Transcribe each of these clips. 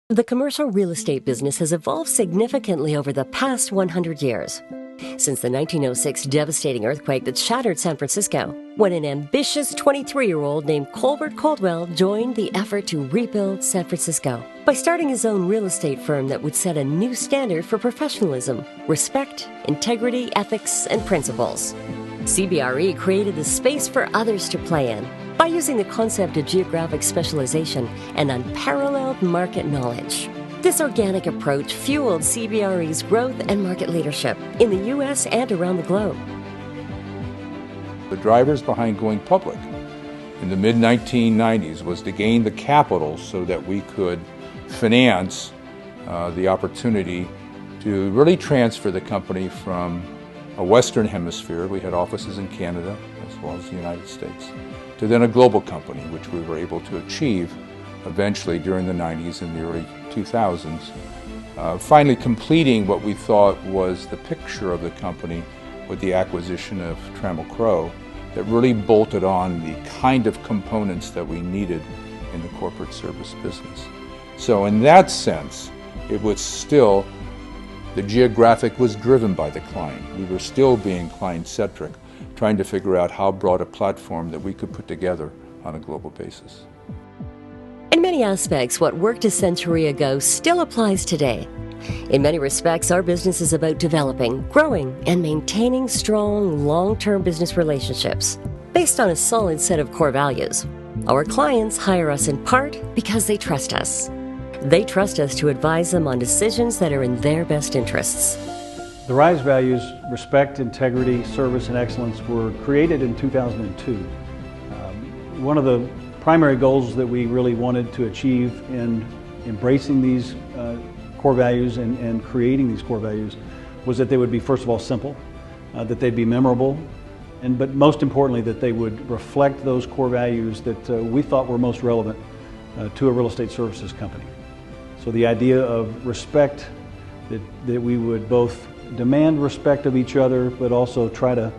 The commercial real estate business has evolved significantly over the past 100 years. Since the 1906 devastating earthquake that shattered San Francisco, when an ambitious 23-year-old named Colbert Coldwell joined the effort to rebuild San Francisco by starting his own real estate firm that would set a new standard for professionalism, respect, integrity, ethics, and principles. CBRE created the space for others to play in by using the concept of geographic specialization and unparalleled market knowledge. This organic approach fueled CBRE's growth and market leadership in the U.S. and around the globe. The drivers behind going public in the mid-1990s was to gain the capital so that we could finance the opportunity to really transfer the company from a Western hemisphere, we had offices in Canada as well as the United States, to then a global company, which we were able to achieve eventually during the 90s and the early 2000s, finally completing what we thought was the picture of the company with the acquisition of Trammell Crow that really bolted on the kind of components that we needed in the corporate service business. So in that sense, it was still, the geographic was driven by the client. We were still being client-centric, trying to figure out how broad a platform that we could put together on a global basis. In many aspects, what worked a century ago still applies today. In many respects, our business is about developing, growing, and maintaining strong, long-term business relationships based on a solid set of core values. Our clients hire us in part because they trust us. They trust us to advise them on decisions that are in their best interests. The RISE values, respect, integrity, service, and excellence, were created in 2002. One of the primary goals that we really wanted to achieve in embracing these core values and creating these core values was that they would be, first of all, simple, that they'd be memorable, but most importantly, that they would reflect those core values that we thought were most relevant to a real estate services company. So the idea of respect, that we would both demand respect of each other, but also try to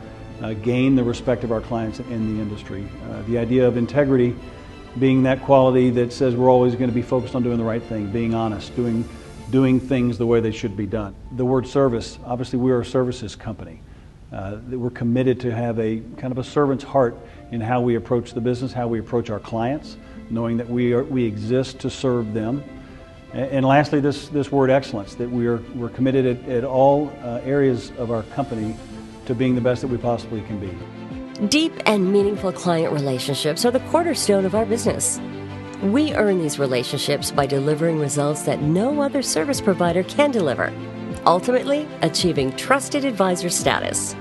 gain the respect of our clients in the industry. The idea of integrity being that quality that says we're always going to be focused on doing the right thing, being honest, doing things the way they should be done. The word service, obviously we're a services company. We're committed to have a kind of a servant's heart in how we approach the business, how we approach our clients, knowing that we exist to serve them. And lastly, this word excellence, that we're committed at all areas of our company to being the best that we possibly can be. Deep and meaningful client relationships are the cornerstone of our business. We earn these relationships by delivering results that no other service provider can deliver, ultimately achieving trusted advisor status.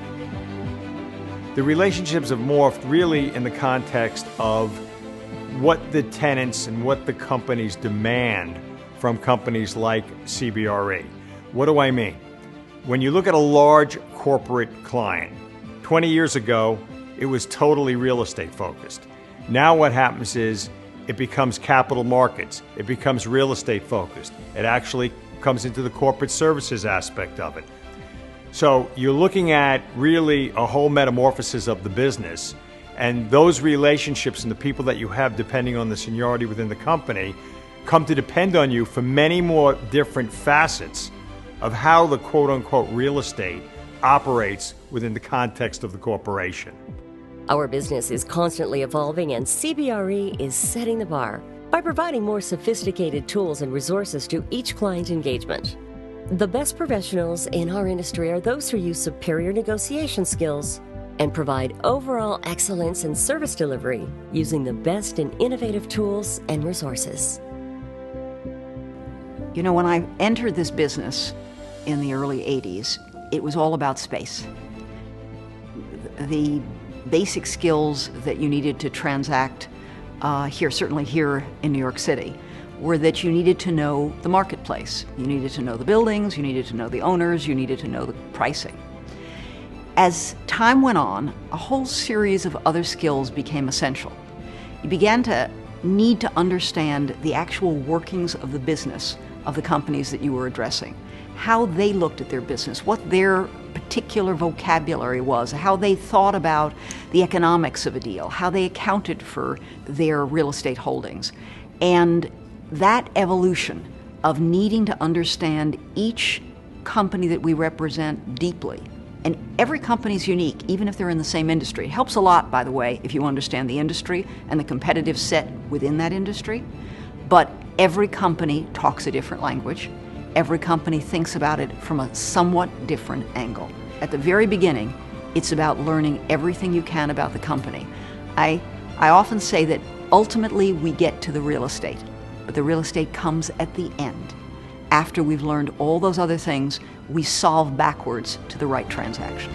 The relationships have morphed really in the context of what the tenants and what the companies demand from companies like CBRE. What do I mean? When you look at a large corporate client, 20 years ago, it was totally real estate focused. Now what happens is it becomes capital markets. It becomes real estate focused. It actually comes into the corporate services aspect of it. So you're looking at really a whole metamorphosis of the business, and those relationships and the people that you have, depending on the seniority within the company, come to depend on you for many more different facets of how the quote-unquote real estate operates within the context of the corporation. Our business is constantly evolving, and CBRE is setting the bar by providing more sophisticated tools and resources to each client engagement. The best professionals in our industry are those who use superior negotiation skills and provide overall excellence in service delivery using the best in innovative tools and resources. You know, when I entered this business in the early 80s, it was all about space. The basic skills that you needed to transact certainly here in New York City, were that you needed to know the marketplace. You needed to know the buildings, you needed to know the owners, you needed to know the pricing. As time went on, a whole series of other skills became essential. You began to need to understand the actual workings of the business of the companies that you were addressing, how they looked at their business, what their particular vocabulary was, how they thought about the economics of a deal, how they accounted for their real estate holdings. And that evolution of needing to understand each company that we represent deeply. And every company is unique, even if they're in the same industry. It helps a lot, by the way, if you understand the industry and the competitive set within that industry. But every company talks a different language. Every company thinks about it from a somewhat different angle. At the very beginning, it's about learning everything you can about the company. I often say that ultimately we get to the real estate, but the real estate comes at the end. After we've learned all those other things, we solve backwards to the right transaction.